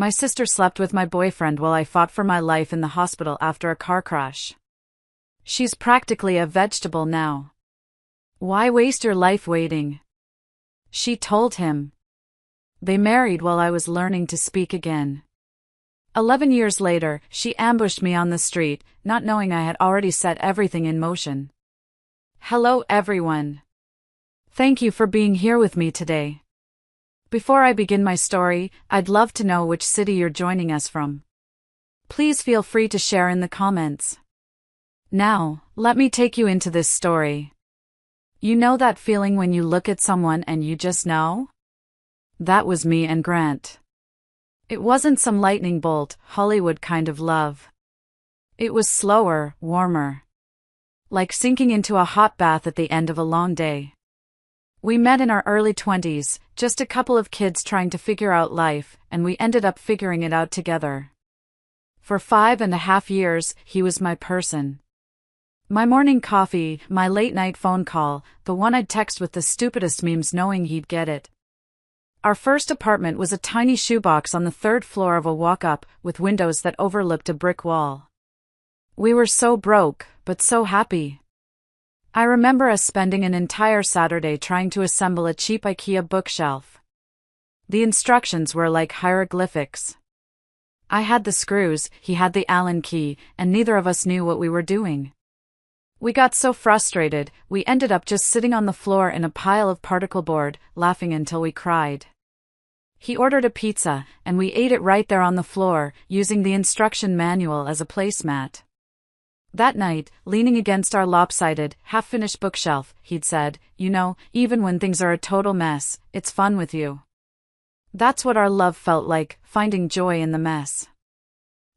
My sister slept with my boyfriend while I fought for my life in the hospital after a car crash. She's practically a vegetable now. Why waste your life waiting? She told him. They married while I was learning to speak again. 11 years later, she ambushed me on the street, not knowing I had already set everything in motion. Hello everyone. Thank you for being here with me today. Before I begin my story, I'd love to know which city you're joining us from. Please feel free to share in the comments. Now, let me take you into this story. You know that feeling when you look at someone and you just know? That was me and Grant. It wasn't some lightning bolt, Hollywood kind of love. It was slower, warmer. Like sinking into a hot bath at the end of a long day. We met in our early 20s, just a couple of kids trying to figure out life, and we ended up figuring it out together. For 5.5 years, he was my person. My morning coffee, my late-night phone call, the one I'd text with the stupidest memes knowing he'd get it. Our first apartment was a tiny shoebox on the 3rd floor of a walk-up, with windows that overlooked a brick wall. We were so broke, but so happy. I remember us spending an entire Saturday trying to assemble a cheap IKEA bookshelf. The instructions were like hieroglyphics. I had the screws, he had the Allen key, and neither of us knew what we were doing. We got so frustrated, we ended up just sitting on the floor in a pile of particle board, laughing until we cried. He ordered a pizza, and we ate it right there on the floor, using the instruction manual as a placemat. That night, leaning against our lopsided, half-finished bookshelf, he'd said, "You know, even when things are a total mess, it's fun with you." That's what our love felt like, finding joy in the mess.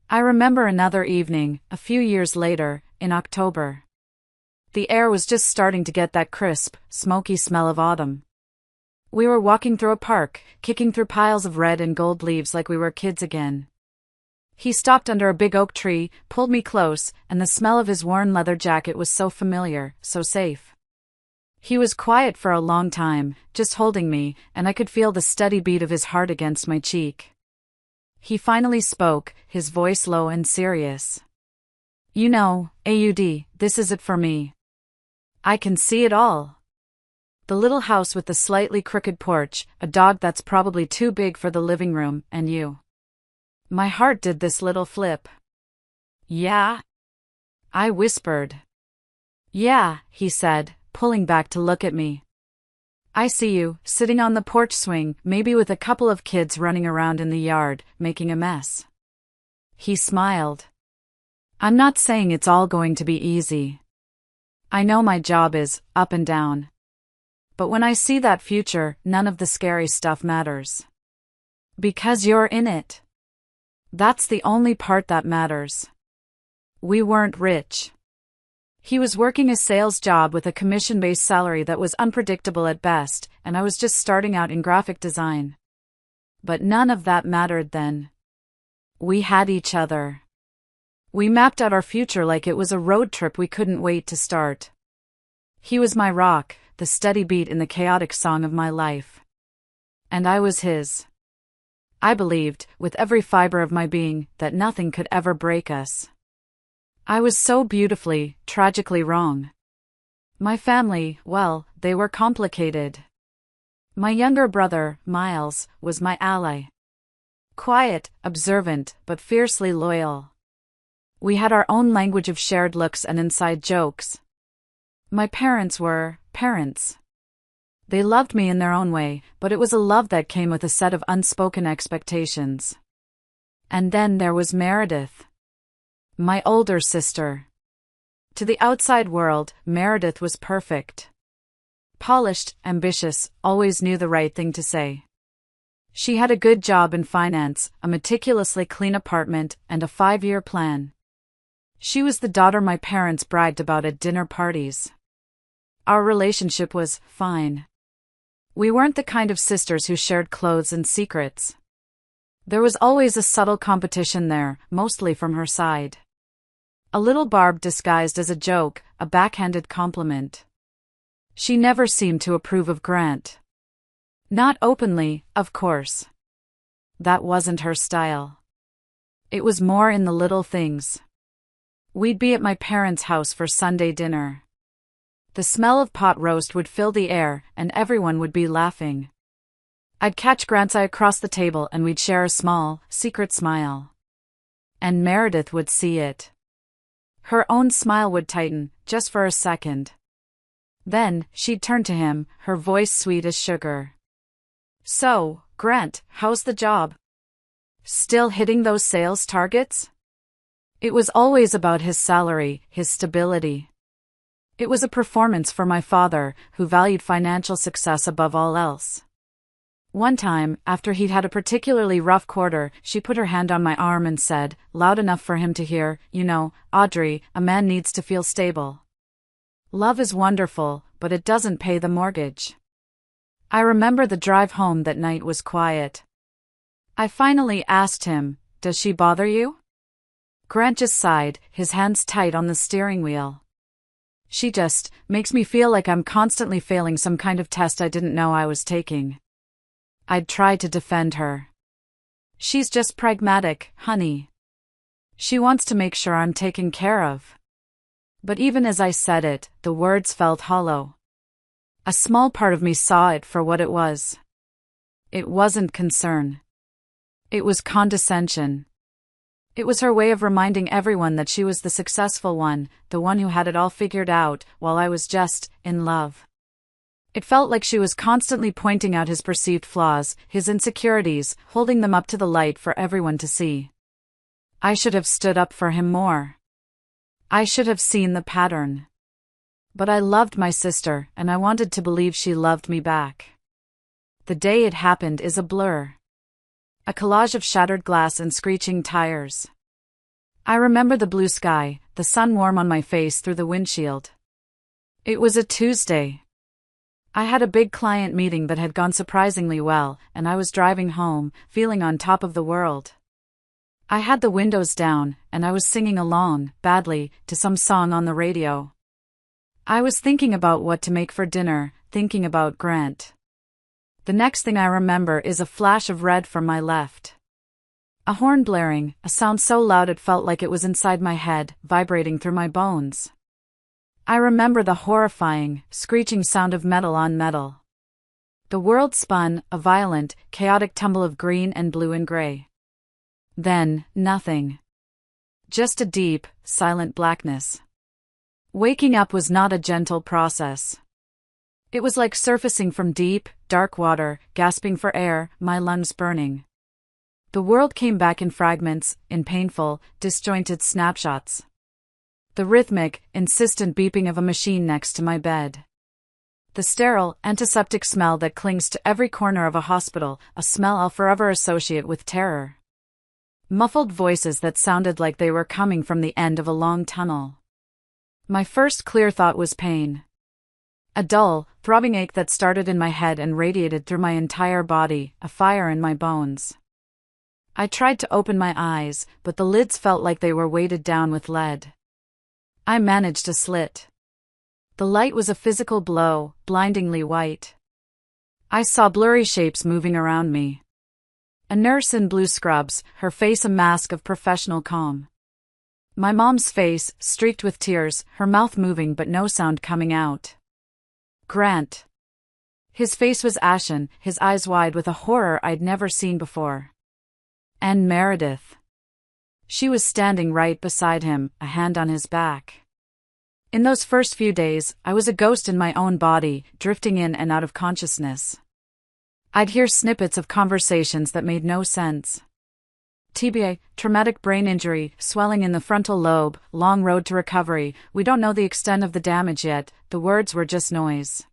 I remember another evening, a few years later, in October. The air was just starting to get that crisp, smoky smell of autumn. We were walking through a park, kicking through piles of red and gold leaves like we were kids again. He stopped under a big oak tree, pulled me close, and the smell of his worn leather jacket was so familiar, so safe. He was quiet for a long time, just holding me, and I could feel the steady beat of his heart against my cheek. He finally spoke, his voice low and serious. "You know, AUD, this is it for me. I can see it all. The little house with the slightly crooked porch, a dog that's probably too big for the living room, and you." My heart did this little flip. "Yeah?" I whispered. "Yeah," he said, pulling back to look at me. "I see you, sitting on the porch swing, maybe with a couple of kids running around in the yard, making a mess." He smiled. "I'm not saying it's all going to be easy. I know my job is up and down. But when I see that future, none of the scary stuff matters. Because you're in it. That's the only part that matters." We weren't rich. He was working a sales job with a commission-based salary that was unpredictable at best, and I was just starting out in graphic design. But none of that mattered then. We had each other. We mapped out our future like it was a road trip we couldn't wait to start. He was my rock, the steady beat in the chaotic song of my life. And I was his. I believed, with every fiber of my being, that nothing could ever break us. I was so beautifully, tragically wrong. My family, well, they were complicated. My younger brother, Miles, was my ally. Quiet, observant, but fiercely loyal. We had our own language of shared looks and inside jokes. My parents were parents. They loved me in their own way, but it was a love that came with a set of unspoken expectations. And then there was Meredith. My older sister. To the outside world, Meredith was perfect. Polished, ambitious, always knew the right thing to say. She had a good job in finance, a meticulously clean apartment, and a 5-year plan. She was the daughter my parents bragged about at dinner parties. Our relationship was fine. We weren't the kind of sisters who shared clothes and secrets. There was always a subtle competition there, mostly from her side. A little barb disguised as a joke, a backhanded compliment. She never seemed to approve of Grant. Not openly, of course. That wasn't her style. It was more in the little things. We'd be at my parents' house for Sunday dinner. The smell of pot roast would fill the air, and everyone would be laughing. I'd catch Grant's eye across the table and we'd share a small, secret smile. And Meredith would see it. Her own smile would tighten, just for a second. Then, she'd turn to him, her voice sweet as sugar. "So, Grant, how's the job? Still hitting those sales targets?" It was always about his salary, his stability. It was a performance for my father, who valued financial success above all else. One time, after he'd had a particularly rough quarter, she put her hand on my arm and said, loud enough for him to hear, "You know, Audrey, a man needs to feel stable. Love is wonderful, but it doesn't pay the mortgage." I remember the drive home that night was quiet. I finally asked him, "Does she bother you?" Grant just sighed, his hands tight on the steering wheel. "She just makes me feel like I'm constantly failing some kind of test I didn't know I was taking." I'd try to defend her. "She's just pragmatic, honey. She wants to make sure I'm taken care of." But even as I said it, the words felt hollow. A small part of me saw it for what it was. It wasn't concern. It was condescension. It was her way of reminding everyone that she was the successful one, the one who had it all figured out, while I was just in love. It felt like she was constantly pointing out his perceived flaws, his insecurities, holding them up to the light for everyone to see. I should have stood up for him more. I should have seen the pattern. But I loved my sister, and I wanted to believe she loved me back. The day it happened is a blur. A collage of shattered glass and screeching tires. I remember the blue sky, the sun warm on my face through the windshield. It was a Tuesday. I had a big client meeting that had gone surprisingly well, and I was driving home, feeling on top of the world. I had the windows down, and I was singing along, badly, to some song on the radio. I was thinking about what to make for dinner, thinking about Grant. The next thing I remember is a flash of red from my left. A horn blaring, a sound so loud it felt like it was inside my head, vibrating through my bones. I remember the horrifying, screeching sound of metal on metal. The world spun, a violent, chaotic tumble of green and blue and gray. Then, nothing. Just a deep, silent blackness. Waking up was not a gentle process. It was like surfacing from deep, dark water, gasping for air, my lungs burning. The world came back in fragments, in painful, disjointed snapshots. The rhythmic, insistent beeping of a machine next to my bed. The sterile, antiseptic smell that clings to every corner of a hospital, a smell I'll forever associate with terror. Muffled voices that sounded like they were coming from the end of a long tunnel. My first clear thought was pain. A dull, throbbing ache that started in my head and radiated through my entire body, a fire in my bones. I tried to open my eyes, but the lids felt like they were weighted down with lead. I managed a slit. The light was a physical blow, blindingly white. I saw blurry shapes moving around me. A nurse in blue scrubs, her face a mask of professional calm. My mom's face, streaked with tears, her mouth moving but no sound coming out. Grant. His face was ashen, his eyes wide with a horror I'd never seen before. And Meredith. She was standing right beside him, a hand on his back. In those first few days, I was a ghost in my own body, drifting in and out of consciousness. I'd hear snippets of conversations that made no sense. TBA, traumatic brain injury, swelling in the frontal lobe, long road to recovery, we don't know the extent of the damage yet, the words were just noise.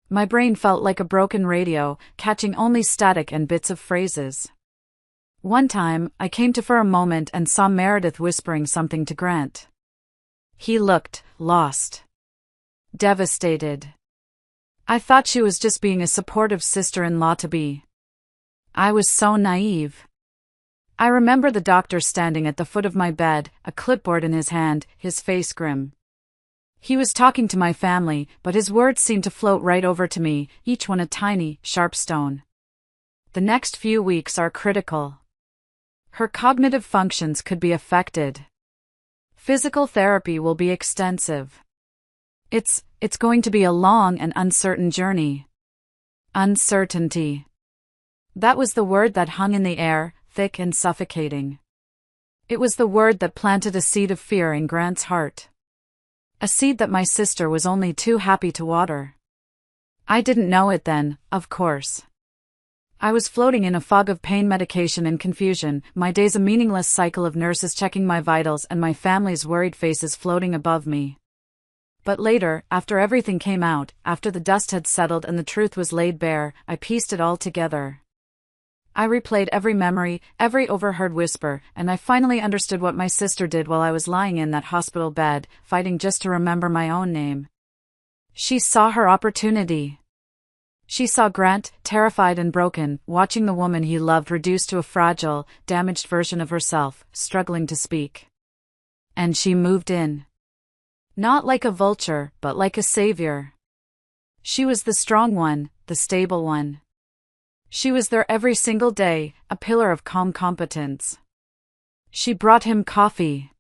My brain felt like a broken radio, catching only static and bits of phrases. One time, I came to for a moment and saw Meredith whispering something to Grant. He looked lost. Devastated. I thought she was just being a supportive sister-in-law to be. I was so naive. I remember the doctor standing at the foot of my bed, a clipboard in his hand, his face grim. He was talking to my family, but his words seemed to float right over to me, each one a tiny, sharp stone. The next few weeks are critical. Her cognitive functions could be affected. Physical therapy will be extensive. It's going to be a long and uncertain journey. Uncertainty. That was the word that hung in the air, thick and suffocating. It was the word that planted a seed of fear in Grant's heart. A seed that my sister was only too happy to water. I didn't know it then, of course. I was floating in a fog of pain medication and confusion, my days a meaningless cycle of nurses checking my vitals and my family's worried faces floating above me. But later, after everything came out, after the dust had settled and the truth was laid bare, I pieced it all together. I replayed every memory, every overheard whisper, and I finally understood what my sister did while I was lying in that hospital bed, fighting just to remember my own name. She saw her opportunity. She saw Grant, terrified and broken, watching the woman he loved reduced to a fragile, damaged version of herself, struggling to speak. And she moved in. Not like a vulture, but like a savior. She was the strong one, the stable one. She was there every single day, a pillar of calm competence. She brought him coffee.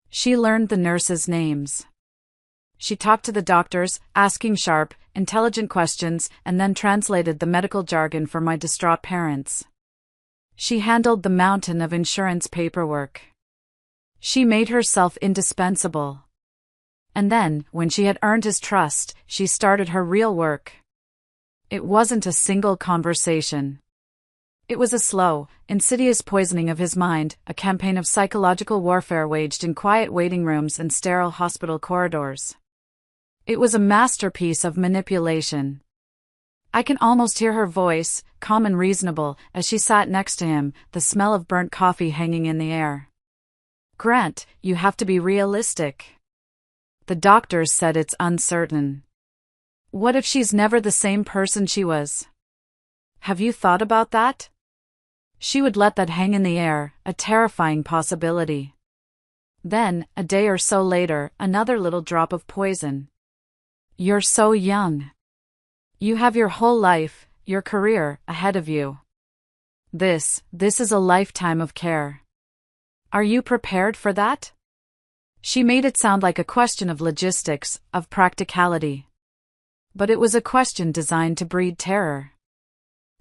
She learned the nurses' names. She talked to the doctors, asking sharp, intelligent questions, and then translated the medical jargon for my distraught parents. She handled the mountain of insurance paperwork. She made herself indispensable. And then, when she had earned his trust, she started her real work. It wasn't a single conversation. It was a slow, insidious poisoning of his mind, a campaign of psychological warfare waged in quiet waiting rooms and sterile hospital corridors. It was a masterpiece of manipulation. I can almost hear her voice, calm and reasonable, as she sat next to him, the smell of burnt coffee hanging in the air. "Grant, you have to be realistic. The doctors said it's uncertain. What if she's never the same person she was? Have you thought about that?" She would let that hang in the air, a terrifying possibility. Then, a day or so later, another little drop of poison. "You're so young. You have your whole life, your career, ahead of you. This is a lifetime of care. Are you prepared for that?" She made it sound like a question of logistics, of practicality. But it was a question designed to breed terror.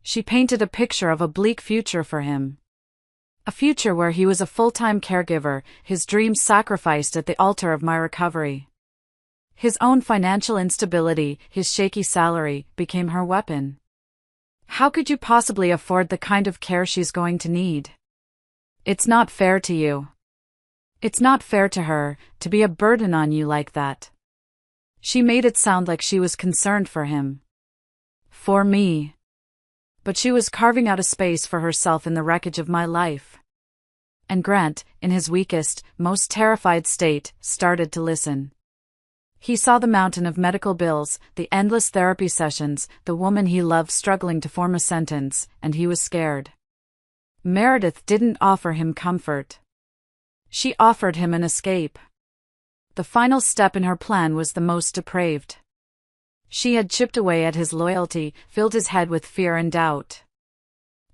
She painted a picture of a bleak future for him. A future where he was a full-time caregiver, his dreams sacrificed at the altar of my recovery. His own financial instability, his shaky salary, became her weapon. How could you possibly afford the kind of care she's going to need? It's not fair to you. It's not fair to her, to be a burden on you like that. She made it sound like she was concerned for him. For me. But she was carving out a space for herself in the wreckage of my life. And Grant, in his weakest, most terrified state, started to listen. He saw the mountain of medical bills, the endless therapy sessions, the woman he loved struggling to form a sentence, and he was scared. Meredith didn't offer him comfort. She offered him an escape. The final step in her plan was the most depraved. She had chipped away at his loyalty, filled his head with fear and doubt.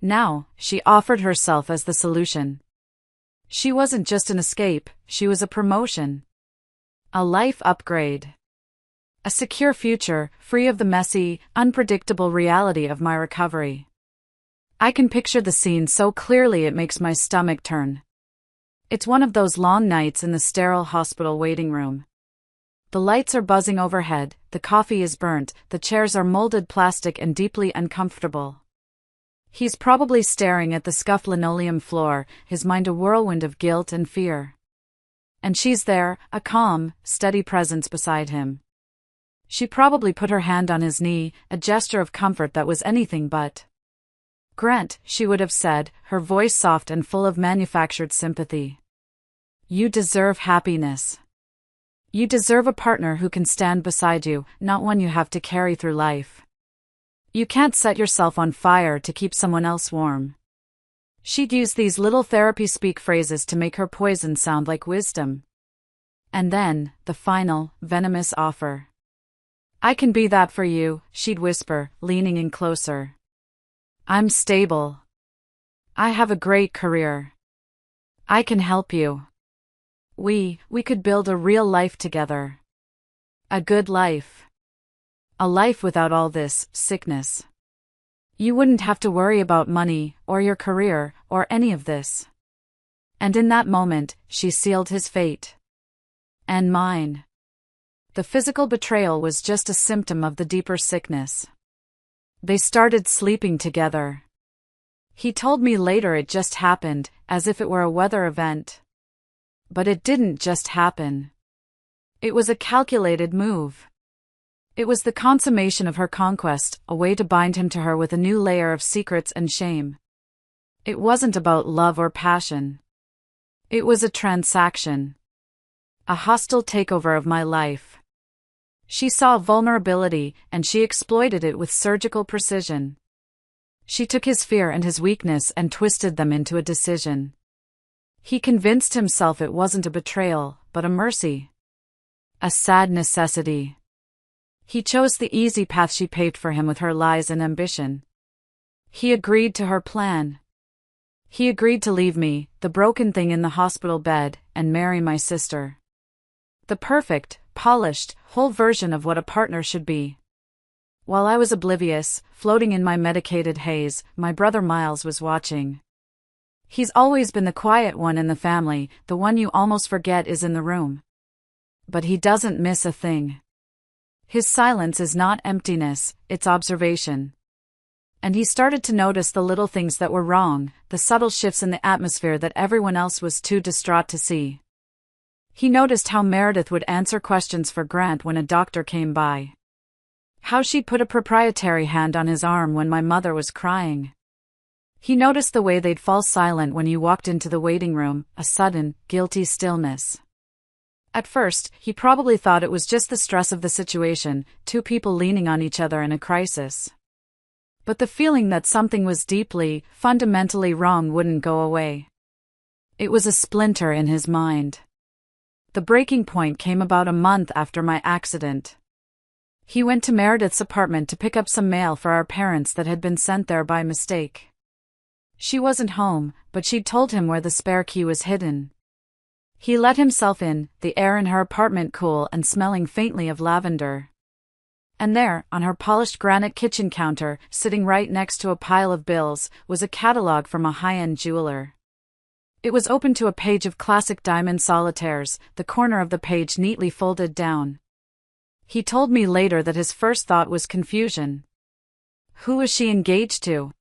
Now, she offered herself as the solution. She wasn't just an escape, she was a promotion. A life upgrade. A secure future, free of the messy, unpredictable reality of my recovery. I can picture the scene so clearly it makes my stomach turn. It's one of those long nights in the sterile hospital waiting room. The lights are buzzing overhead, the coffee is burnt, the chairs are molded plastic and deeply uncomfortable. He's probably staring at the scuffed linoleum floor, his mind a whirlwind of guilt and fear. And she's there, a calm, steady presence beside him. She probably put her hand on his knee, a gesture of comfort that was anything but. "Grant," she would have said, her voice soft and full of manufactured sympathy. "You deserve happiness. You deserve a partner who can stand beside you, not one you have to carry through life. You can't set yourself on fire to keep someone else warm." She'd use these little therapy speak phrases to make her poison sound like wisdom. And then, the final, venomous offer. "I can be that for you," she'd whisper, leaning in closer. I'm stable. I have a great career. I can help you. We could build a real life together. A good life. A life without all this sickness. You wouldn't have to worry about money, or your career, or any of this. And in that moment, she sealed his fate. And mine. The physical betrayal was just a symptom of the deeper sickness. They started sleeping together. He told me later it just happened, as if it were a weather event. But it didn't just happen. It was a calculated move. It was the consummation of her conquest, a way to bind him to her with a new layer of secrets and shame. It wasn't about love or passion. It was a transaction. A hostile takeover of my life. She saw vulnerability, and she exploited it with surgical precision. She took his fear and his weakness and twisted them into a decision. He convinced himself it wasn't a betrayal, but a mercy. A sad necessity. He chose the easy path she paved for him with her lies and ambition. He agreed to her plan. He agreed to leave me, the broken thing in the hospital bed, and marry my sister. The perfect, polished, whole version of what a partner should be. While I was oblivious, floating in my medicated haze, my brother Miles was watching. He's always been the quiet one in the family, the one you almost forget is in the room. But he doesn't miss a thing. His silence is not emptiness, it's observation. And he started to notice the little things that were wrong, the subtle shifts in the atmosphere that everyone else was too distraught to see. He noticed how Meredith would answer questions for Grant when a doctor came by. How she'd put a proprietary hand on his arm when my mother was crying. He noticed the way they'd fall silent when you walked into the waiting room, a sudden, guilty stillness. At first, he probably thought it was just the stress of the situation, two people leaning on each other in a crisis. But the feeling that something was deeply, fundamentally wrong wouldn't go away. It was a splinter in his mind. The breaking point came about a month after my accident. He went to Meredith's apartment to pick up some mail for our parents that had been sent there by mistake. She wasn't home, but she'd told him where the spare key was hidden. He let himself in, the air in her apartment cool and smelling faintly of lavender. And there, on her polished granite kitchen counter, sitting right next to a pile of bills, was a catalog from a high-end jeweler. It was open to a page of classic diamond solitaires, the corner of the page neatly folded down. He told me later that his first thought was confusion. Who was she engaged to?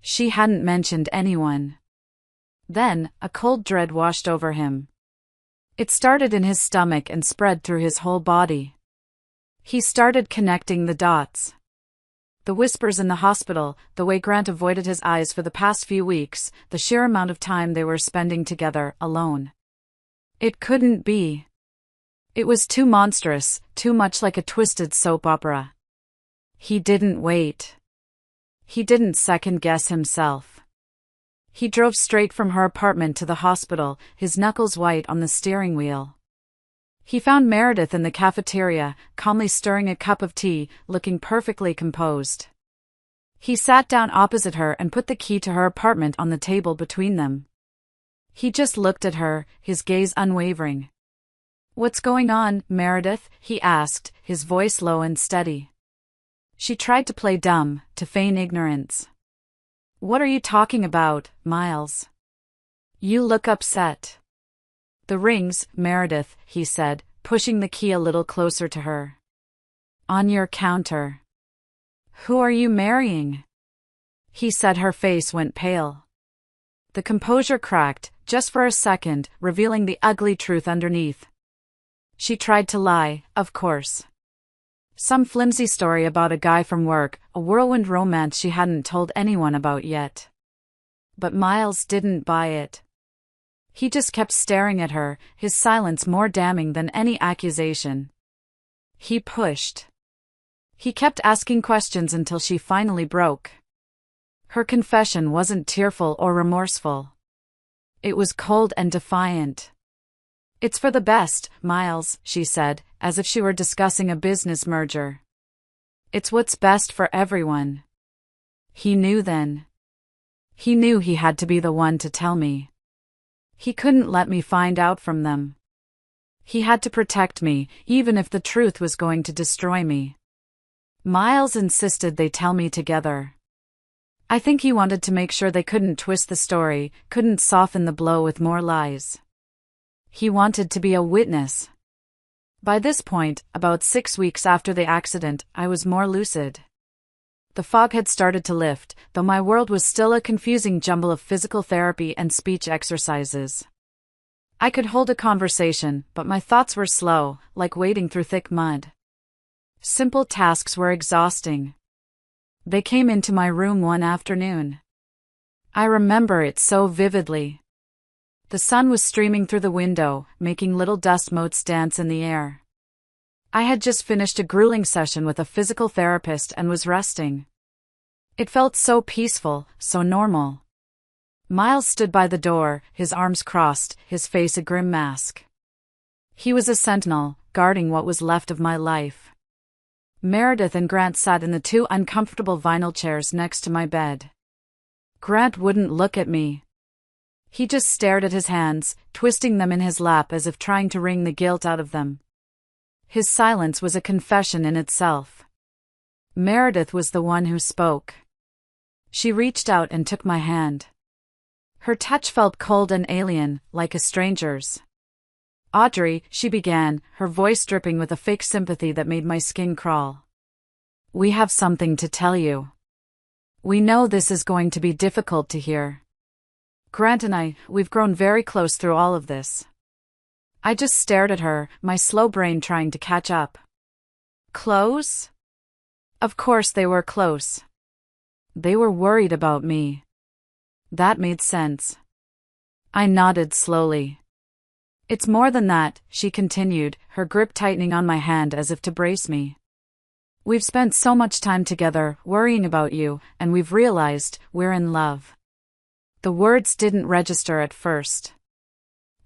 She hadn't mentioned anyone. Then, a cold dread washed over him. It started in his stomach and spread through his whole body. He started connecting the dots. The whispers in the hospital, the way Grant avoided his eyes for the past few weeks, the sheer amount of time they were spending together, alone. It couldn't be. It was too monstrous, too much like a twisted soap opera. He didn't wait. He didn't second-guess himself. He drove straight from her apartment to the hospital, his knuckles white on the steering wheel. He found Meredith in the cafeteria, calmly stirring a cup of tea, looking perfectly composed. He sat down opposite her and put the key to her apartment on the table between them. He just looked at her, his gaze unwavering. "What's going on, Meredith?" he asked, his voice low and steady. She tried to play dumb, to feign ignorance. "What are you talking about, Miles? You look upset." "The rings, Meredith," he said, pushing the key a little closer to her. "On your counter." "Who are you marrying?" He said. Her face went pale. The composure cracked, just for a second, revealing the ugly truth underneath. She tried to lie, of course. Some flimsy story about a guy from work, a whirlwind romance she hadn't told anyone about yet. But Miles didn't buy it. He just kept staring at her, his silence more damning than any accusation. He pushed. He kept asking questions until she finally broke. Her confession wasn't tearful or remorseful. It was cold and defiant. "It's for the best, Miles," she said, as if she were discussing a business merger. "It's what's best for everyone." He knew then. He knew he had to be the one to tell me. He couldn't let me find out from them. He had to protect me, even if the truth was going to destroy me. Miles insisted they tell me together. I think he wanted to make sure they couldn't twist the story, couldn't soften the blow with more lies. He wanted to be a witness. By this point, about 6 weeks after the accident, I was more lucid. The fog had started to lift, though my world was still a confusing jumble of physical therapy and speech exercises. I could hold a conversation, but my thoughts were slow, like wading through thick mud. Simple tasks were exhausting. They came into my room one afternoon. I remember it so vividly. The sun was streaming through the window, making little dust motes dance in the air. I had just finished a grueling session with a physical therapist and was resting. It felt so peaceful, so normal. Miles stood by the door, his arms crossed, his face a grim mask. He was a sentinel, guarding what was left of my life. Meredith and Grant sat in the 2 uncomfortable vinyl chairs next to my bed. Grant wouldn't look at me. He just stared at his hands, twisting them in his lap as if trying to wring the guilt out of them. His silence was a confession in itself. Meredith was the one who spoke. She reached out and took my hand. Her touch felt cold and alien, like a stranger's. "Audrey," she began, her voice dripping with a fake sympathy that made my skin crawl. "We have something to tell you. We know this is going to be difficult to hear. Grant and we've grown very close through all of this." I just stared at her, my slow brain trying to catch up. Close? Of course they were close. They were worried about me. That made sense. I nodded slowly. "It's more than that," she continued, her grip tightening on my hand as if to brace me. "We've spent so much time together, worrying about you, and we've realized we're in love." The words didn't register at first.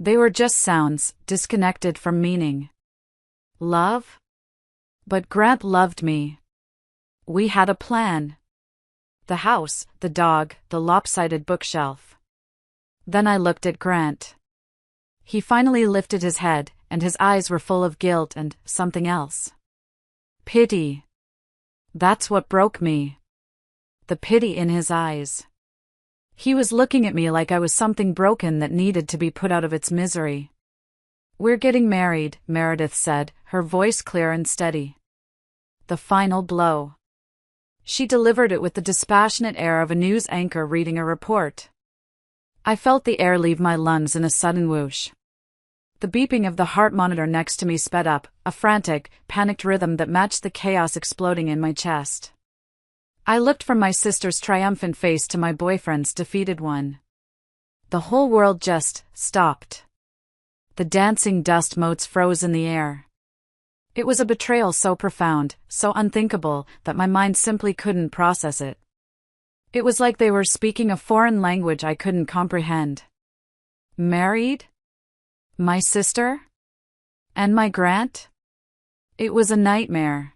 They were just sounds, disconnected from meaning. Love? But Grant loved me. We had a plan. The house, the dog, the lopsided bookshelf. Then I looked at Grant. He finally lifted his head, and his eyes were full of guilt and something else. Pity. That's what broke me. The pity in his eyes. He was looking at me like I was something broken that needed to be put out of its misery. "We're getting married," Meredith said, her voice clear and steady. The final blow. She delivered it with the dispassionate air of a news anchor reading a report. I felt the air leave my lungs in a sudden whoosh. The beeping of the heart monitor next to me sped up, a frantic, panicked rhythm that matched the chaos exploding in my chest. I looked from my sister's triumphant face to my boyfriend's defeated one. The whole world just stopped. The dancing dust motes froze in the air. It was a betrayal so profound, so unthinkable, that my mind simply couldn't process it. It was like they were speaking a foreign language I couldn't comprehend. Married? My sister? And my Grant? It was a nightmare.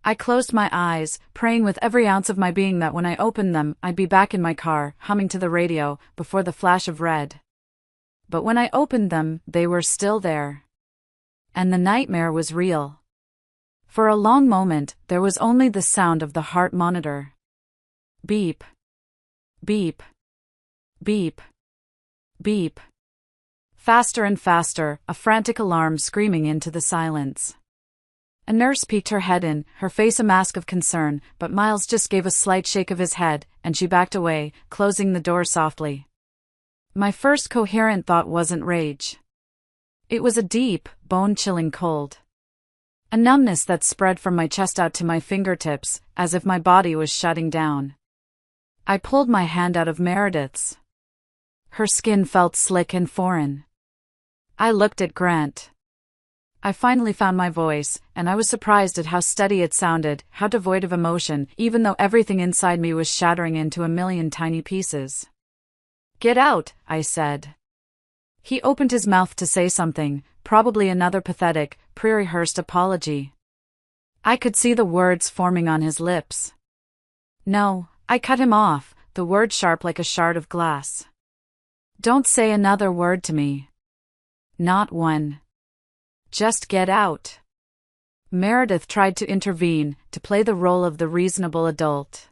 I closed my eyes, praying with every ounce of my being that when I opened them, I'd be back in my car, humming to the radio, before the flash of red. But when I opened them, they were still there. And the nightmare was real. For a long moment, there was only the sound of the heart monitor. Beep. Beep. Beep. Beep. Faster and faster, a frantic alarm screaming into the silence. A nurse peeked her head in, her face a mask of concern, but Miles just gave a slight shake of his head, and she backed away, closing the door softly. My first coherent thought wasn't rage. It was a deep, bone-chilling cold. A numbness that spread from my chest out to my fingertips, as if my body was shutting down. I pulled my hand out of Meredith's. Her skin felt slick and foreign. I looked at Grant. I finally found my voice, and I was surprised at how steady it sounded, how devoid of emotion, even though everything inside me was shattering into a million tiny pieces. "Get out," I said. He opened his mouth to say something, probably another pathetic, pre-rehearsed apology. I could see the words forming on his lips. "No, I cut him off, the word sharp like a shard of glass. Don't say another word to me. Not one. Just get out. Meredith tried to intervene, to play the role of the reasonable adult.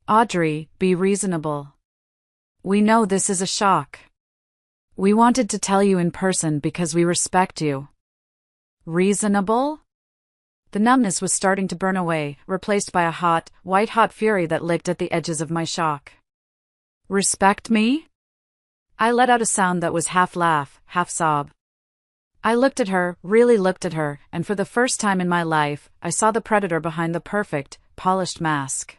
Audrey, be reasonable. We know this is a shock. We wanted to tell you in person because we respect you. Reasonable? The numbness was starting to burn away, replaced by a hot, white-hot fury that licked at the edges of my shock. Respect me? I let out a sound that was half laugh, half sob. I looked at her, really looked at her, and for the first time in my life, I saw the predator behind the perfect, polished mask.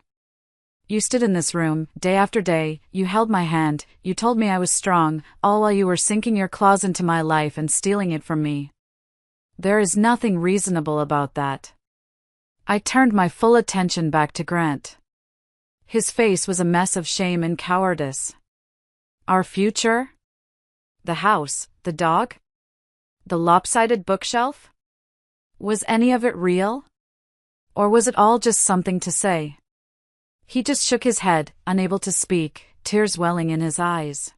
You stood in this room, day after day, you held my hand, you told me I was strong, all while you were sinking your claws into my life and stealing it from me. There is nothing reasonable about that. I turned my full attention back to Grant. His face was a mess of shame and cowardice. Our future? The house, the dog? The lopsided bookshelf? Was any of it real? Or was it all just something to say? He just shook his head, unable to speak, tears welling in his eyes.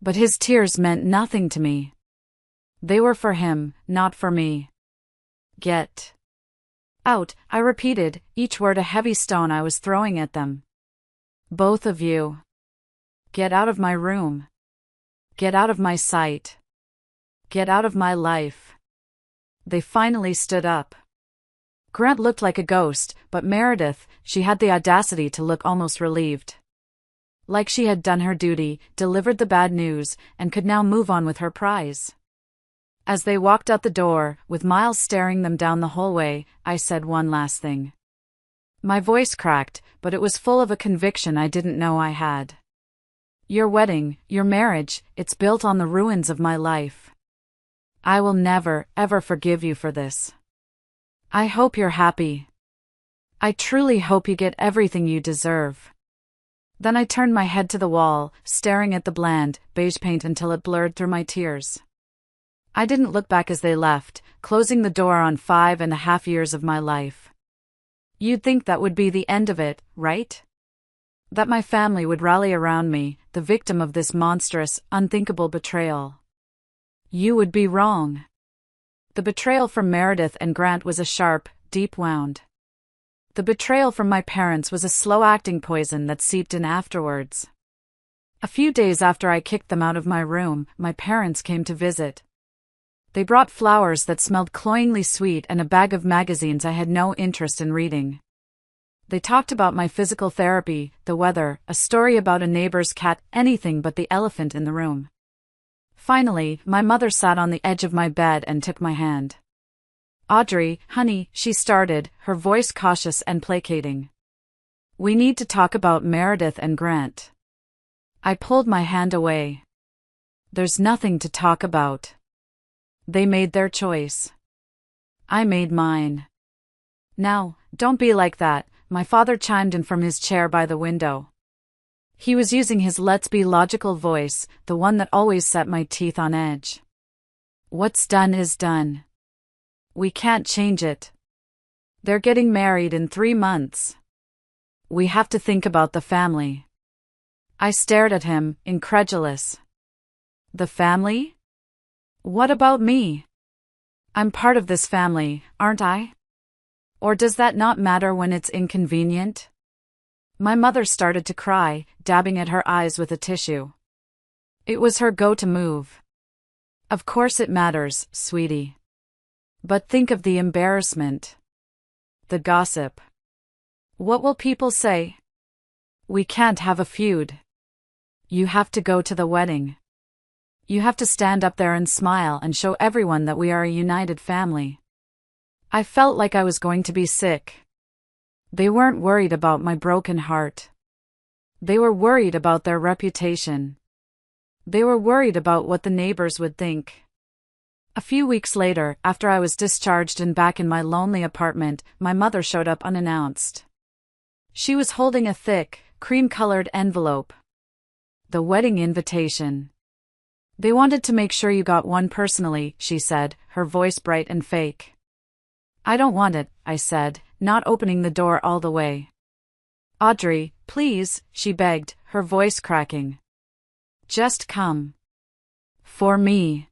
But his tears meant nothing to me. They were for him, not for me. Get out, I repeated, each word a heavy stone I was throwing at them. Both of you. Get out of my room. Get out of my sight. Get out of my life. They finally stood up. Grant looked like a ghost, but Meredith, she had the audacity to look almost relieved. Like she had done her duty, delivered the bad news, and could now move on with her prize. As they walked out the door, with Miles staring them down the hallway, I said one last thing. My voice cracked, but it was full of a conviction I didn't know I had. Your wedding, your marriage, it's built on the ruins of my life. I will never, ever forgive you for this. I hope you're happy. I truly hope you get everything you deserve. Then I turned my head to the wall, staring at the bland, beige paint until it blurred through my tears. I didn't look back as they left, closing the door on 5.5 years of my life. You'd think that would be the end of it, right? That my family would rally around me, the victim of this monstrous, unthinkable betrayal. You would be wrong. The betrayal from Meredith and Grant was a sharp, deep wound. The betrayal from my parents was a slow-acting poison that seeped in afterwards. A few days after I kicked them out of my room, my parents came to visit. They brought flowers that smelled cloyingly sweet and a bag of magazines I had no interest in reading. They talked about my physical therapy, the weather, a story about a neighbor's cat, anything but the elephant in the room. Finally, my mother sat on the edge of my bed and took my hand. Audrey, honey, she started, her voice cautious and placating. We need to talk about Meredith and Grant. I pulled my hand away. There's nothing to talk about. They made their choice. I made mine. Now, don't be like that, my father chimed in from his chair by the window. He was using his let's be logical voice, the one that always set my teeth on edge. What's done is done. We can't change it. They're getting married in 3 months. We have to think about the family. I stared at him, incredulous. The family? What about me? I'm part of this family, aren't I? Or does that not matter when it's inconvenient? My mother started to cry, dabbing at her eyes with a tissue. It was her go-to move. Of course it matters, sweetie. But think of the embarrassment. The gossip. What will people say? We can't have a feud. You have to go to the wedding. You have to stand up there and smile and show everyone that we are a united family. I felt like I was going to be sick. They weren't worried about my broken heart. They were worried about their reputation. They were worried about what the neighbors would think. A few weeks later, after I was discharged and back in my lonely apartment, my mother showed up unannounced. She was holding a thick, cream-colored envelope. The wedding invitation. They wanted to make sure you got one personally, she said, her voice bright and fake. I don't want it, I said, not opening the door all the way. Audrey, Please, she begged, her voice cracking. Just come. For me.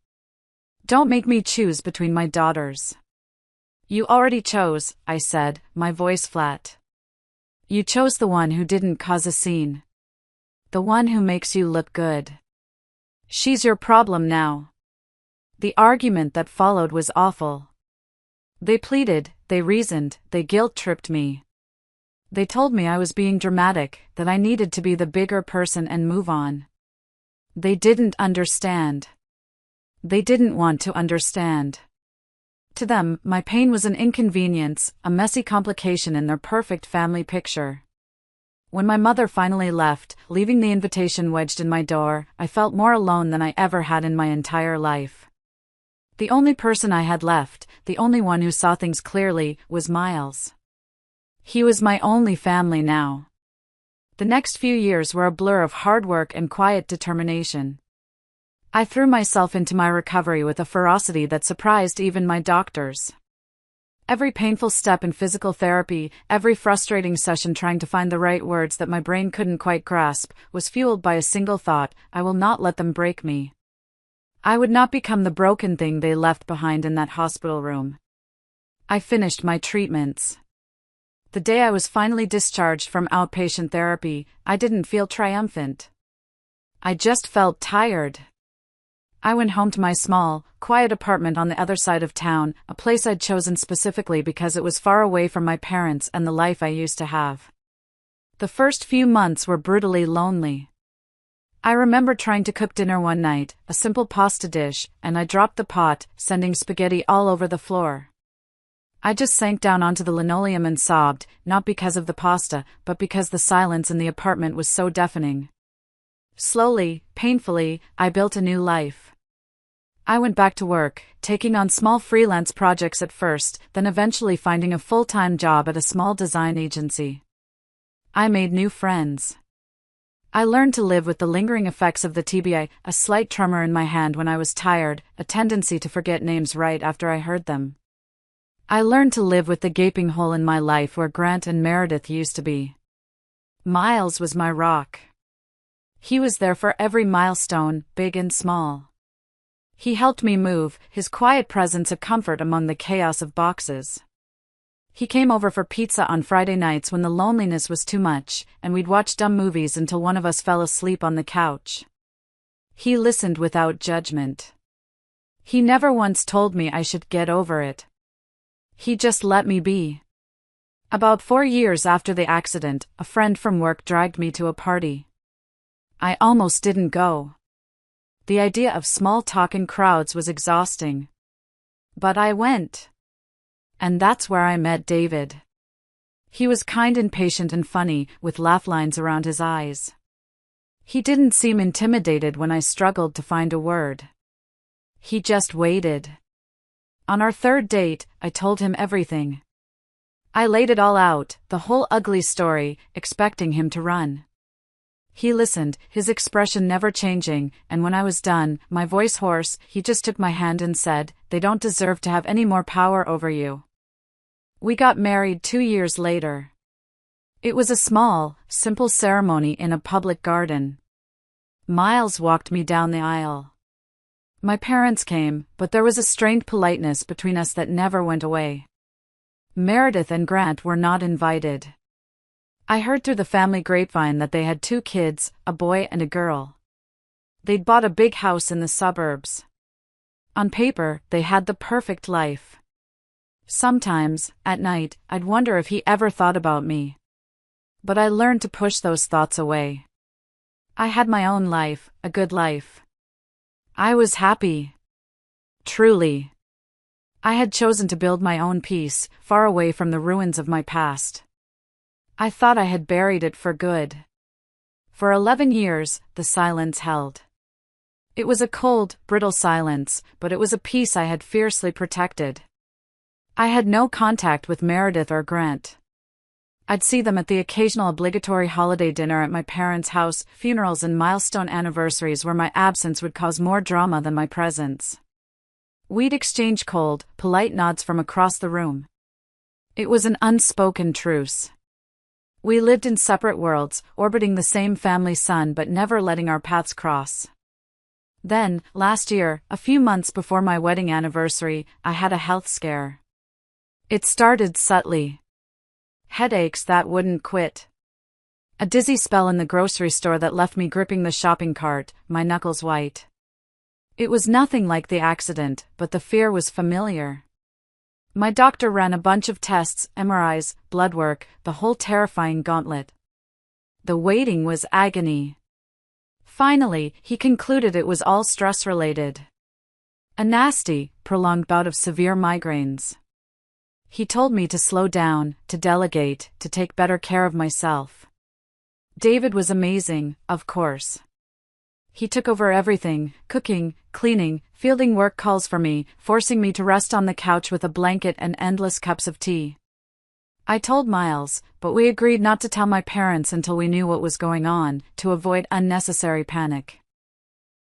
Don't make me choose between my daughters. You already chose, I said, my voice flat. You chose the one who didn't cause a scene. The one who makes you look good. She's your problem now. The argument that followed was awful. They pleaded, they reasoned, they guilt-tripped me. They told me I was being dramatic, that I needed to be the bigger person and move on. They didn't understand. They didn't want to understand. To them, my pain was an inconvenience, a messy complication in their perfect family picture. When my mother finally left, leaving the invitation wedged in my door, I felt more alone than I ever had in my entire life. The only person I had left, the only one who saw things clearly, was Miles. He was my only family now. The next few years were a blur of hard work and quiet determination. I threw myself into my recovery with a ferocity that surprised even my doctors. Every painful step in physical therapy, every frustrating session trying to find the right words that my brain couldn't quite grasp, was fueled by a single thought: I will not let them break me. I would not become the broken thing they left behind in that hospital room. I finished my treatments. The day I was finally discharged from outpatient therapy, I didn't feel triumphant. I just felt tired. I went home to my small, quiet apartment on the other side of town, a place I'd chosen specifically because it was far away from my parents and the life I used to have. The first few months were brutally lonely. I remember trying to cook dinner one night, a simple pasta dish, and I dropped the pot, sending spaghetti all over the floor. I just sank down onto the linoleum and sobbed, not because of the pasta, but because the silence in the apartment was so deafening. Slowly, painfully, I built a new life. I went back to work, taking on small freelance projects at first, then eventually finding a full-time job at a small design agency. I made new friends. I learned to live with the lingering effects of the TBI, a slight tremor in my hand when I was tired, a tendency to forget names right after I heard them. I learned to live with the gaping hole in my life where Grant and Meredith used to be. Miles was my rock. He was there for every milestone, big and small. He helped me move, his quiet presence a comfort among the chaos of boxes. He came over for pizza on Friday nights when the loneliness was too much, and we'd watch dumb movies until one of us fell asleep on the couch. He listened without judgment. He never once told me I should get over it. He just let me be. About 4 years after the accident, a friend from work dragged me to a party. I almost didn't go. The idea of small talk in crowds was exhausting. But I went. And that's where I met David. He was kind and patient and funny, with laugh lines around his eyes. He didn't seem intimidated when I struggled to find a word. He just waited. On our third date, I told him everything. I laid it all out, the whole ugly story, expecting him to run. He listened, his expression never changing, and when I was done, my voice hoarse, he just took my hand and said, "They don't deserve to have any more power over you." We got married 2 years later. It was a small, simple ceremony in a public garden. Miles walked me down the aisle. My parents came, but there was a strained politeness between us that never went away. Meredith and Grant were not invited. I heard through the family grapevine that they had 2 kids, a boy and a girl. They'd bought a big house in the suburbs. On paper, they had the perfect life. Sometimes, at night, I'd wonder if he ever thought about me. But I learned to push those thoughts away. I had my own life, a good life. I was happy. Truly. I had chosen to build my own peace, far away from the ruins of my past. I thought I had buried it for good. For 11 years, the silence held. It was a cold, brittle silence, but it was a peace I had fiercely protected. I had no contact with Meredith or Grant. I'd see them at the occasional obligatory holiday dinner at my parents' house, funerals and milestone anniversaries where my absence would cause more drama than my presence. We'd exchange cold, polite nods from across the room. It was an unspoken truce. We lived in separate worlds, orbiting the same family sun but never letting our paths cross. Then, last year, a few months before my wedding anniversary, I had a health scare. It started subtly. Headaches that wouldn't quit. A dizzy spell in the grocery store that left me gripping the shopping cart, my knuckles white. It was nothing like the accident, but the fear was familiar. My doctor ran a bunch of tests, MRIs, blood work, the whole terrifying gauntlet. The waiting was agony. Finally, he concluded it was all stress-related. A nasty, prolonged bout of severe migraines. He told me to slow down, to delegate, to take better care of myself. David was amazing, of course. He took over everything, cooking, cleaning, fielding work calls for me, forcing me to rest on the couch with a blanket and endless cups of tea. I told Miles, but we agreed not to tell my parents until we knew what was going on, to avoid unnecessary panic.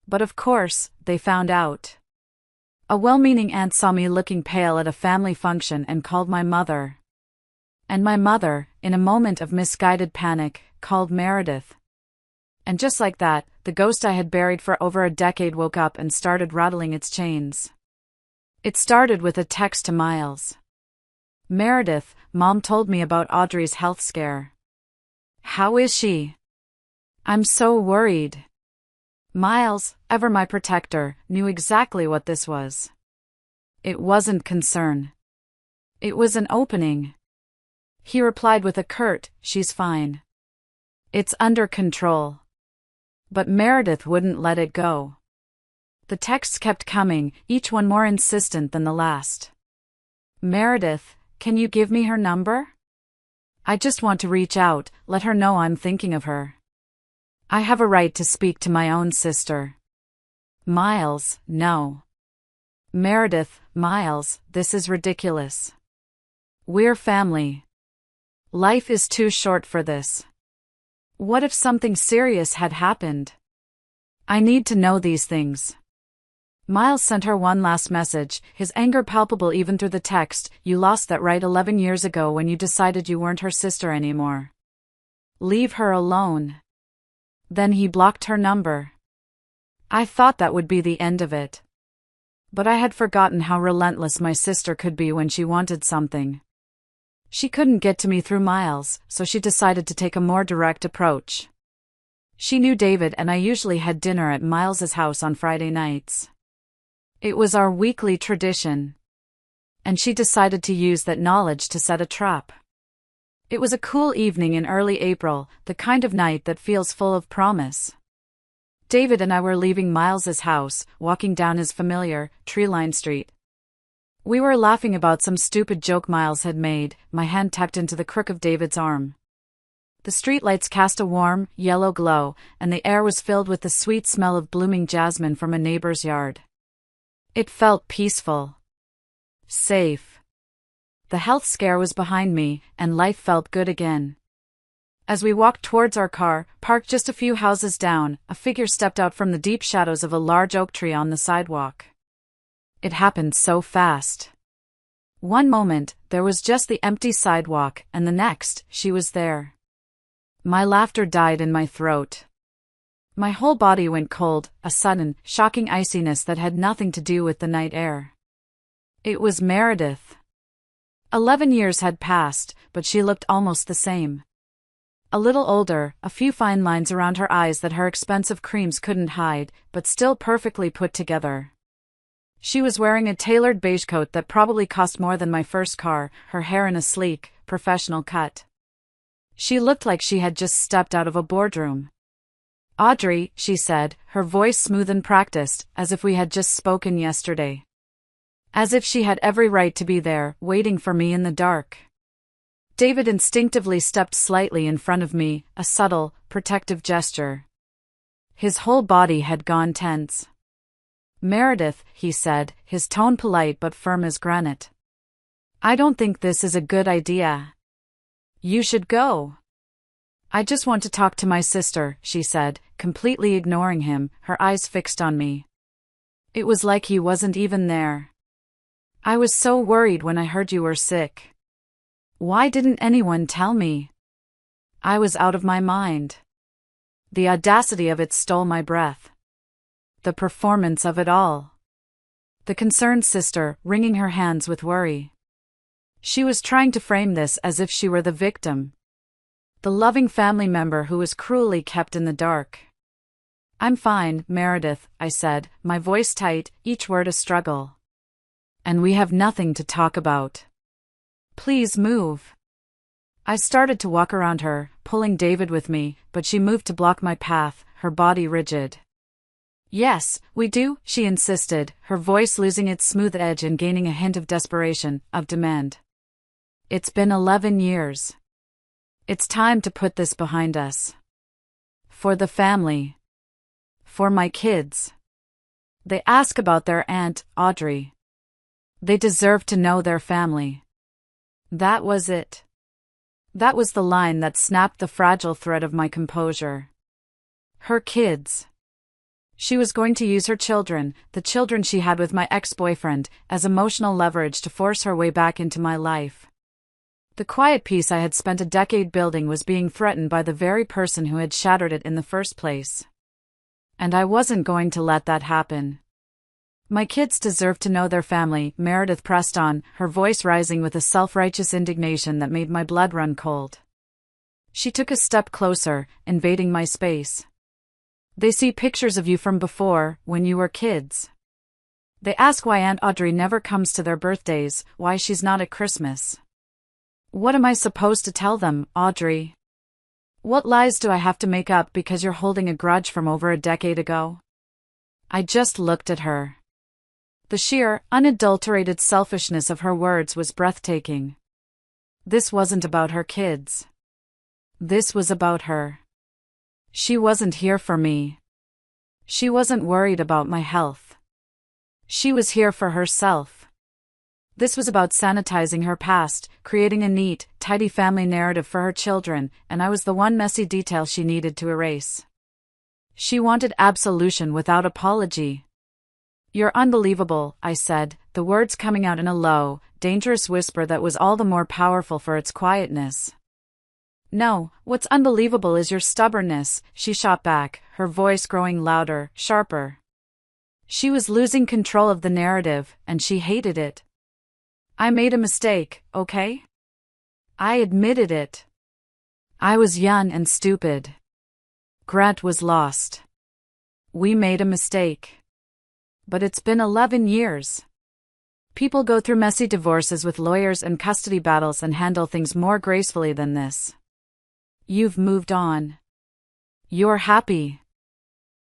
But of course, they found out. A well-meaning aunt saw me looking pale at a family function and called my mother. And my mother, in a moment of misguided panic, called Meredith. And just like that, the ghost I had buried for over a decade woke up and started rattling its chains. It started with a text to Miles. Meredith, Mom told me about Audrey's health scare. How is she? I'm so worried. Miles, ever my protector, knew exactly what this was. It wasn't concern. It was an opening. He replied with a curt, "She's fine. It's under control." But Meredith wouldn't let it go. The texts kept coming, each one more insistent than the last. Meredith, can you give me her number? I just want to reach out, let her know I'm thinking of her. I have a right to speak to my own sister. Miles, no. Meredith, Miles, this is ridiculous. We're family. Life is too short for this. What if something serious had happened? I need to know these things. Miles sent her one last message, his anger palpable even through the text. You lost that right 11 years ago when you decided you weren't her sister anymore. Leave her alone. Then he blocked her number. I thought that would be the end of it. But I had forgotten how relentless my sister could be when she wanted something. She couldn't get to me through Miles, so she decided to take a more direct approach. She knew David and I usually had dinner at Miles's house on Friday nights. It was our weekly tradition. And she decided to use that knowledge to set a trap. It was a cool evening in early April, the kind of night that feels full of promise. David and I were leaving Miles's house, walking down his familiar, tree-lined street. We were laughing about some stupid joke Miles had made, my hand tucked into the crook of David's arm. The streetlights cast a warm, yellow glow, and the air was filled with the sweet smell of blooming jasmine from a neighbor's yard. It felt peaceful. Safe. The health scare was behind me, and life felt good again. As we walked towards our car, parked just a few houses down, a figure stepped out from the deep shadows of a large oak tree on the sidewalk. It happened so fast. One moment, there was just the empty sidewalk, and the next, she was there. My laughter died in my throat. My whole body went cold, a sudden, shocking iciness that had nothing to do with the night air. It was Meredith. 11 years had passed, but she looked almost the same. A little older, a few fine lines around her eyes that her expensive creams couldn't hide, but still perfectly put together. She was wearing a tailored beige coat that probably cost more than my first car, her hair in a sleek, professional cut. She looked like she had just stepped out of a boardroom. Audrey, she said, her voice smooth and practiced, as if we had just spoken yesterday. As if she had every right to be there, waiting for me in the dark. David instinctively stepped slightly in front of me, a subtle, protective gesture. His whole body had gone tense. Meredith, he said, his tone polite but firm as granite. I don't think this is a good idea. You should go. I just want to talk to my sister, she said, completely ignoring him, her eyes fixed on me. It was like he wasn't even there. I was so worried when I heard you were sick. Why didn't anyone tell me? I was out of my mind. The audacity of it stole my breath. The performance of it all. The concerned sister, wringing her hands with worry. She was trying to frame this as if she were the victim. The loving family member who was cruelly kept in the dark. "I'm fine, Meredith," I said, my voice tight, each word a struggle. "And we have nothing to talk about. Please move." I started to walk around her, pulling David with me, but she moved to block my path, her body rigid. "Yes, we do," she insisted, her voice losing its smooth edge and gaining a hint of desperation, of demand. "It's been 11 years. It's time to put this behind us. For the family. For my kids. They ask about their aunt, Audrey. They deserve to know their family." That was it. That was the line that snapped the fragile thread of my composure. Her kids. She was going to use her children, the children she had with my ex-boyfriend, as emotional leverage to force her way back into my life. The quiet peace I had spent a decade building was being threatened by the very person who had shattered it in the first place. And I wasn't going to let that happen. "My kids deserve to know their family," Meredith pressed on, her voice rising with a self-righteous indignation that made my blood run cold. She took a step closer, invading my space. "They see pictures of you from before, when you were kids. They ask why Aunt Audrey never comes to their birthdays, why she's not at Christmas. What am I supposed to tell them, Audrey? What lies do I have to make up because you're holding a grudge from over a decade ago?" I just looked at her. The sheer, unadulterated selfishness of her words was breathtaking. This wasn't about her kids. This was about her. She wasn't here for me. She wasn't worried about my health. She was here for herself. This was about sanitizing her past, creating a neat, tidy family narrative for her children, and I was the one messy detail she needed to erase. She wanted absolution without apology. "You're unbelievable," I said, the words coming out in a low, dangerous whisper that was all the more powerful for its quietness. "No, what's unbelievable is your stubbornness," she shot back, her voice growing louder, sharper. She was losing control of the narrative, and she hated it. "I made a mistake, okay? I admitted it. I was young and stupid. Grant was lost. We made a mistake. But it's been 11 years. People go through messy divorces with lawyers and custody battles and handle things more gracefully than this. You've moved on. You're happy.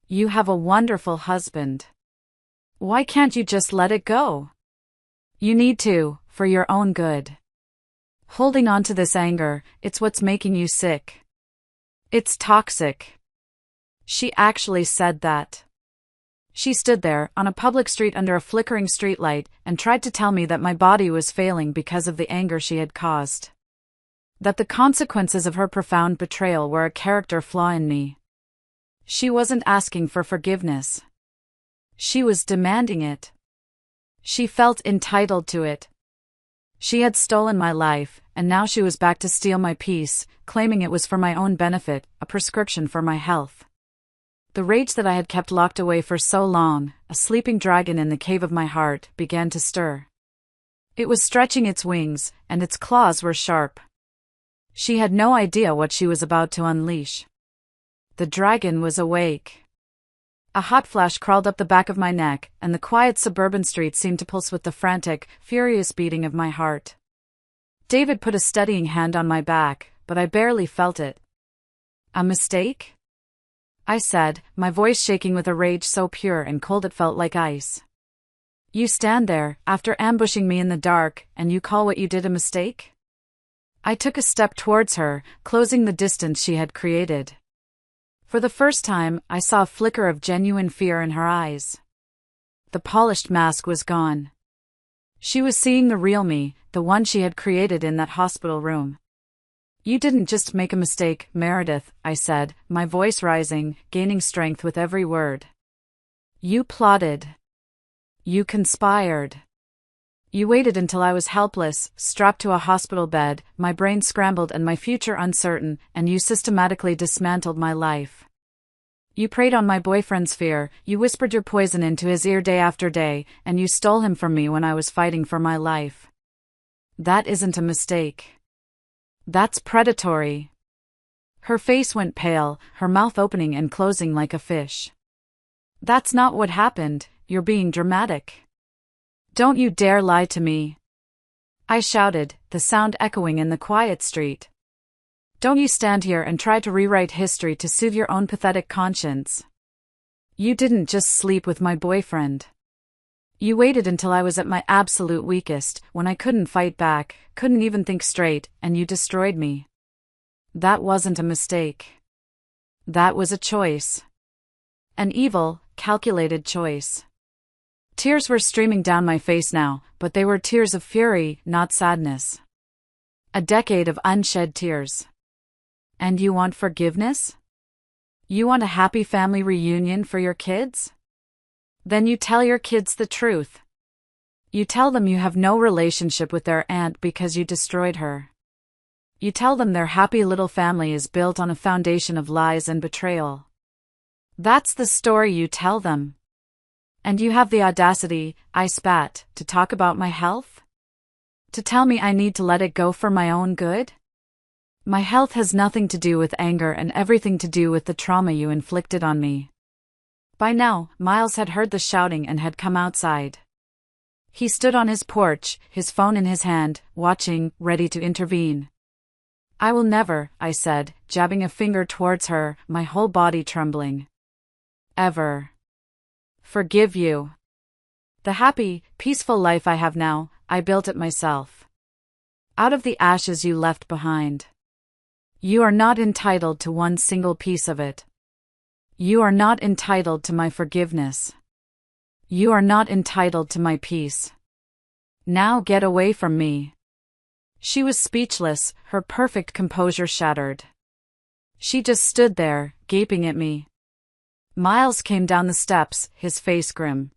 You have a wonderful husband. Why can't you just let it go? You need to, for your own good. Holding on to this anger, it's what's making you sick. It's toxic." She actually said that. She stood there, on a public street under a flickering streetlight, and tried to tell me that my body was failing because of the anger she had caused. That the consequences of her profound betrayal were a character flaw in me. She wasn't asking for forgiveness. She was demanding it. She felt entitled to it. She had stolen my life, and now she was back to steal my peace, claiming it was for my own benefit, a prescription for my health. The rage that I had kept locked away for so long, a sleeping dragon in the cave of my heart, began to stir. It was stretching its wings, and its claws were sharp. She had no idea what she was about to unleash. The dragon was awake. A hot flash crawled up the back of my neck, and the quiet suburban street seemed to pulse with the frantic, furious beating of my heart. David put a steadying hand on my back, but I barely felt it. "A mistake?" I said, my voice shaking with a rage so pure and cold it felt like ice. "You stand there, after ambushing me in the dark, and you call what you did a mistake?" I took a step towards her, closing the distance she had created. For the first time, I saw a flicker of genuine fear in her eyes. The polished mask was gone. She was seeing the real me, the one she had created in that hospital room. "You didn't just make a mistake, Meredith," I said, my voice rising, gaining strength with every word. "You plotted. You conspired. You waited until I was helpless, strapped to a hospital bed, my brain scrambled and my future uncertain, and you systematically dismantled my life. You preyed on my boyfriend's fear, you whispered your poison into his ear day after day, and you stole him from me when I was fighting for my life. That isn't a mistake. That's predatory. Her face went pale, her mouth opening and closing like a fish. That's not what happened, you're being dramatic. Don't you dare lie to me. I shouted, the sound echoing in the quiet street. Don't you stand here and try to rewrite history to soothe your own pathetic conscience. You didn't just sleep with my boyfriend. You waited until I was at my absolute weakest, when I couldn't fight back, couldn't even think straight, and you destroyed me. That wasn't a mistake. That was a choice. An evil, calculated choice. Tears were streaming down my face now, but they were tears of fury, not sadness. A decade of unshed tears. And you want forgiveness? You want a happy family reunion for your kids? Then you tell your kids the truth. You tell them you have no relationship with their aunt because you destroyed her. You tell them their happy little family is built on a foundation of lies and betrayal. That's the story you tell them. And you have the audacity, I spat, to talk about my health? To tell me I need to let it go for my own good? My health has nothing to do with anger and everything to do with the trauma you inflicted on me. By now, Miles had heard the shouting and had come outside. He stood on his porch, his phone in his hand, watching, ready to intervene. I will never, I said, jabbing a finger towards her, my whole body trembling. Ever. Forgive you. The happy, peaceful life I have now, I built it myself. Out of the ashes you left behind. You are not entitled to one single piece of it. You are not entitled to my forgiveness. You are not entitled to my peace. Now get away from me. She was speechless, her perfect composure shattered. She just stood there, gaping at me. Miles came down the steps, his face grim.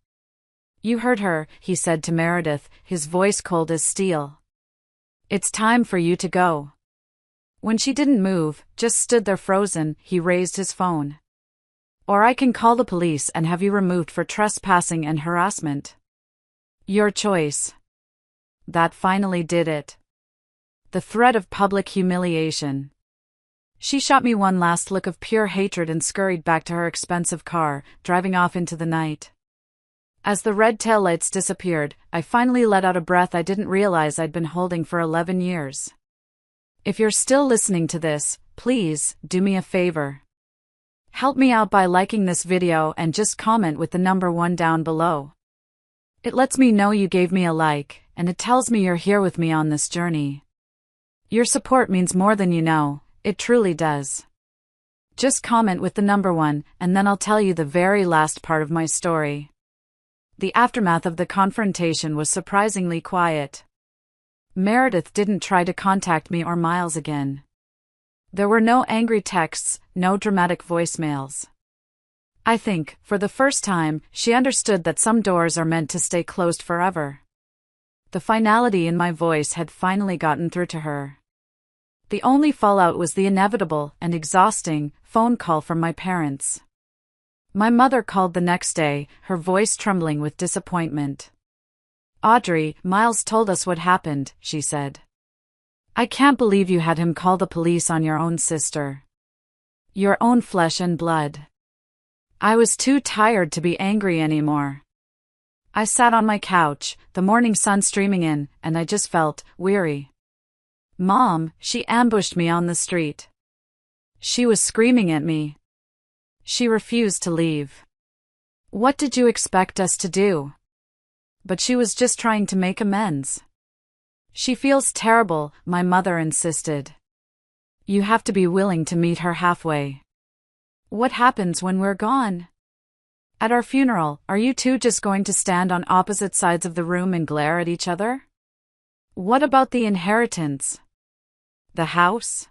You heard her, he said to Meredith, his voice cold as steel. It's time for you to go. When she didn't move, just stood there frozen, he raised his phone. Or I can call the police and have you removed for trespassing and harassment. Your choice. That finally did it. The threat of public humiliation. She shot me one last look of pure hatred and scurried back to her expensive car, driving off into the night. As the red taillights disappeared, I finally let out a breath I didn't realize I'd been holding for 11 years. If you're still listening to this, please, do me a favor. Help me out by liking this video and just comment with the number 1 down below. It lets me know you gave me a like, and it tells me you're here with me on this journey. Your support means more than you know, it truly does. Just comment with the number 1, and then I'll tell you the very last part of my story. The aftermath of the confrontation was surprisingly quiet. Meredith didn't try to contact me or Miles again. There were no angry texts, no dramatic voicemails. I think, for the first time, she understood that some doors are meant to stay closed forever. The finality in my voice had finally gotten through to her. The only fallout was the inevitable and exhausting phone call from my parents. My mother called the next day, her voice trembling with disappointment. Audrey, Miles told us what happened, she said. I can't believe you had him call the police on your own sister. Your own flesh and blood. I was too tired to be angry anymore. I sat on my couch, the morning sun streaming in, and I just felt weary. Mom, she ambushed me on the street. She was screaming at me. She refused to leave. What did you expect us to do? But she was just trying to make amends. She feels terrible, my mother insisted. You have to be willing to meet her halfway. What happens when we're gone? At our funeral, are you two just going to stand on opposite sides of the room and glare at each other? What about the inheritance? The house?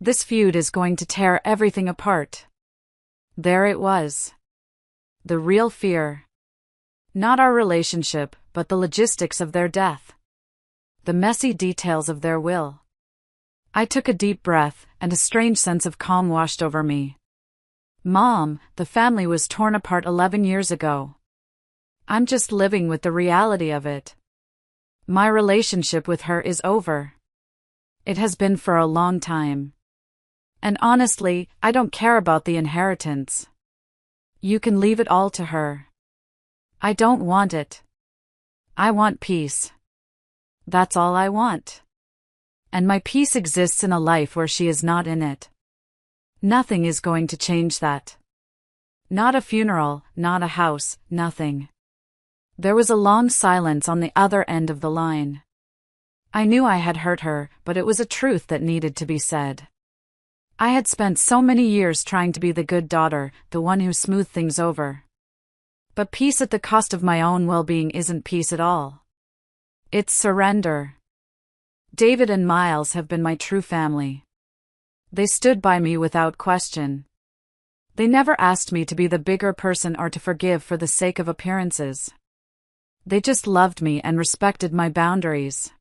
This feud is going to tear everything apart. There it was. The real fear. Not our relationship, but the logistics of their death. The messy details of their will. I took a deep breath, and a strange sense of calm washed over me. Mom, the family was torn apart 11 years ago. I'm just living with the reality of it. My relationship with her is over. It has been for a long time. And honestly, I don't care about the inheritance. You can leave it all to her. I don't want it. I want peace. That's all I want. And my peace exists in a life where she is not in it. Nothing is going to change that. Not a funeral, not a house, nothing. There was a long silence on the other end of the line. I knew I had hurt her, but it was a truth that needed to be said. I had spent so many years trying to be the good daughter, the one who smoothed things over. But peace at the cost of my own well-being isn't peace at all. It's surrender. David and Miles have been my true family. They stood by me without question. They never asked me to be the bigger person or to forgive for the sake of appearances. They just loved me and respected my boundaries.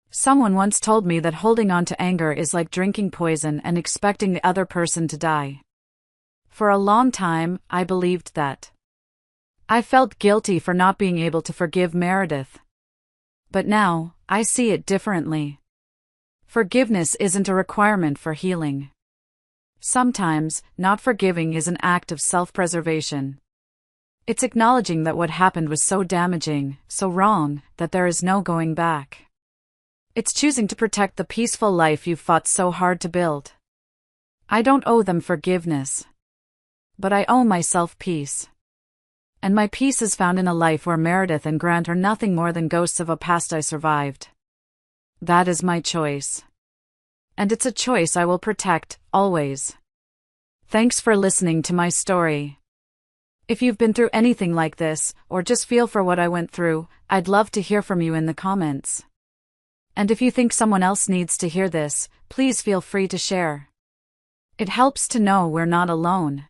Someone once told me that holding on to anger is like drinking poison and expecting the other person to die. For a long time, I believed that. I felt guilty for not being able to forgive Meredith. But now, I see it differently. Forgiveness isn't a requirement for healing. Sometimes, not forgiving is an act of self-preservation. It's acknowledging that what happened was so damaging, so wrong, that there is no going back. It's choosing to protect the peaceful life you've fought so hard to build. I don't owe them forgiveness. But I owe myself peace. And my peace is found in a life where Meredith and Grant are nothing more than ghosts of a past I survived. That is my choice. And it's a choice I will protect, always. Thanks for listening to my story. If you've been through anything like this, or just feel for what I went through, I'd love to hear from you in the comments. And if you think someone else needs to hear this, please feel free to share. It helps to know we're not alone.